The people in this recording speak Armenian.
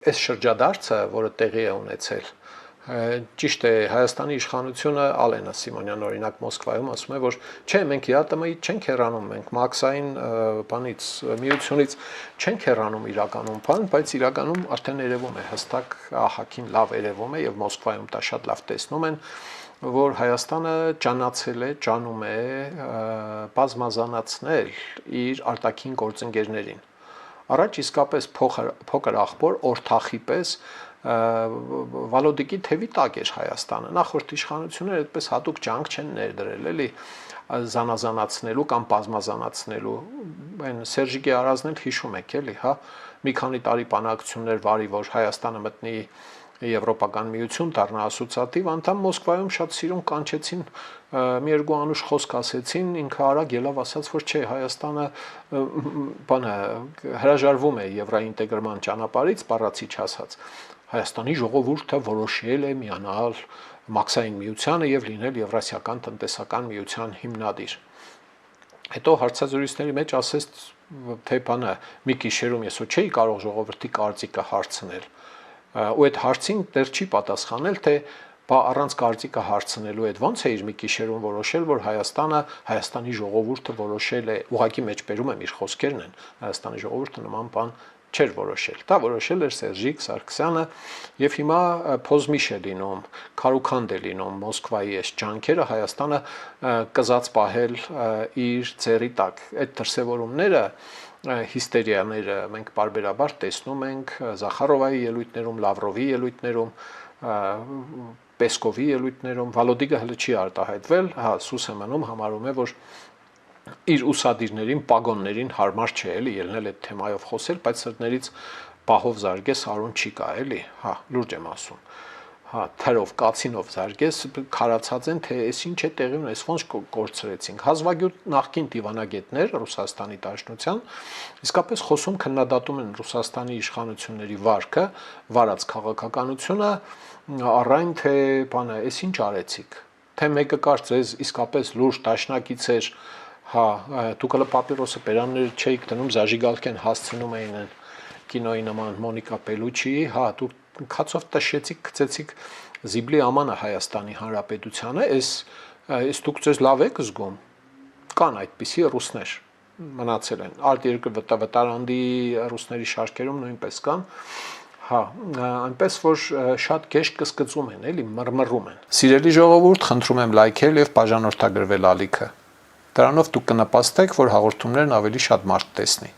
Այս շրջադարձը, որը տեղի է ունեցել, ճիշտ է, Հայաստանի իշխանությունը Ալենա Սիմոնյան օրինակ Մոսկվայում ասում է, որ չէ, մենք ԵԱՏՄ-ից չենք հեռանում, մենք մաքսային բանից միությունից չենք հեռանում իրականում, բայց իրականում արդեն երևում է հստակ ահագին լավ երևում է եւ Մոսկվայում դա շատ լավ տեսնում են, որ Հայաստանը ճանաչել է, ճանում է բազմազանացնել իր արտաքին գործընկերներին։ Առաջ իսկապես փոքր ախպոր օրթախի պես Վալոդիկի թևի տակ էր Հայաստանը։ Նախորդ իշխանությունները այդպես հատուկ ջանք չեն ներդրել, էլի զանազանացնելու կամ բազմազանացնելու։ Այն Սերժիկի Արազն էլ հիշում եք, էլի, հա, մի քանի տարի բանակցություններ վարի, որ Հայաստանը մտնի Եվրոպական միություն դառնա ասոցիատիվ անդամ, Մոսկվայում շատ սիրուն կանչեցին, մի երկու անուշ խոսք ասեցին, ինքը արագ ելավ ասաց, որ չէ, Հայաստանը բանը հրաժարվում է եվրոինտեգրման ճանապարհից, բառացիչ ասած։ Հայաստանի ժողովուրդը որոշել է միանալ մաքսային միությանը եւ լինել Եվրասիական տնտեսական միության հիմնադիր։ Հետո հարցազրույցների մեջ ասեց, թե բանը մի գիշերում ես չէի կարող ժողովրդի կարծիքը հարցնել։ Ու այդ հարցին դեռ չի պատասխանել, թե առանց կարծիքը հարցնելու այդ ոնց է իր մի գիշերում որոշել, որ Հայաստանի ժողովուրդը որոշել է, ուղղակի մեջբերում եմ իր խոսքերն են, Հայաստանի ժողովուրդը նման բան չէր որոշել։ Դա որոշել էր Սերժիկ Սարգսյանը եւ հիմա փոզմիշ է լինում, քարուքանդ է լինում Մոսկվայի այս ջանքերը Հայաստանը կզած պահել իր ծերի տակ։ Այդ դրսևորումները հիստերիաները մենք բարբերաբար տեսնում ենք Զախարովայի ելույթներում, Լավրովի ելույթներում, Պեսկովի ելույթներում, Վալոդիկը հələ չի արտահայտվել, հա, սուս է մնում, համարում է, որ իր ուսադիրներին, պագոններին հարմար չէ էլի ելնել այդ թեմայով խոսել, բայց սրտներից պահով զարգես արուն չի կա էլի, հա, լուրջ եմ ասում։ Հա, թերով, կացինով զարգես քարացած են, թե այս ինչ է տեղի ունի, այս ոնց կորցրեցինք։ Հազվագյուտ նախկին դիվանագետներ Ռուսաստանի Դաշնության իսկապես խոսում քննադատում են Ռուսաստանի իշխանությունների վարքը, վարած քաղաքականությունը, առայն թե բանը, այս ինչ արեցիք։ Թե մեկը կար ձեզ իսկապես լուրջ դաշնակից էր, հա, դուք հələ պապիրոսը բերանները չէիք դնում, զաժիգալքեն հասցնում էին կինոյի նման Մոնիկա Պելուչիի, հա, դուք քացով տշեցիք, գցեցիք Զիբլի ամանը Հայաստանի Հանրապետությանը, այս դուք ձեզ լավ եք զգում, կան այդպիսի ռուսներ, մնացել են, արտերկր վտարանդի ռուսների շարքերում նույնպես կան, հա, այնպես որ շատ գեշ կսկծում են, էլի մռմռում են։ Սիրելի ժողովուրդ, խնդրում եմ լայքել եւ բաժանորդագրվել ալիքը։ Դրանով դուք կնպաստեք, որ հաղորդումներն ավելի շատ մարդ տեսնի։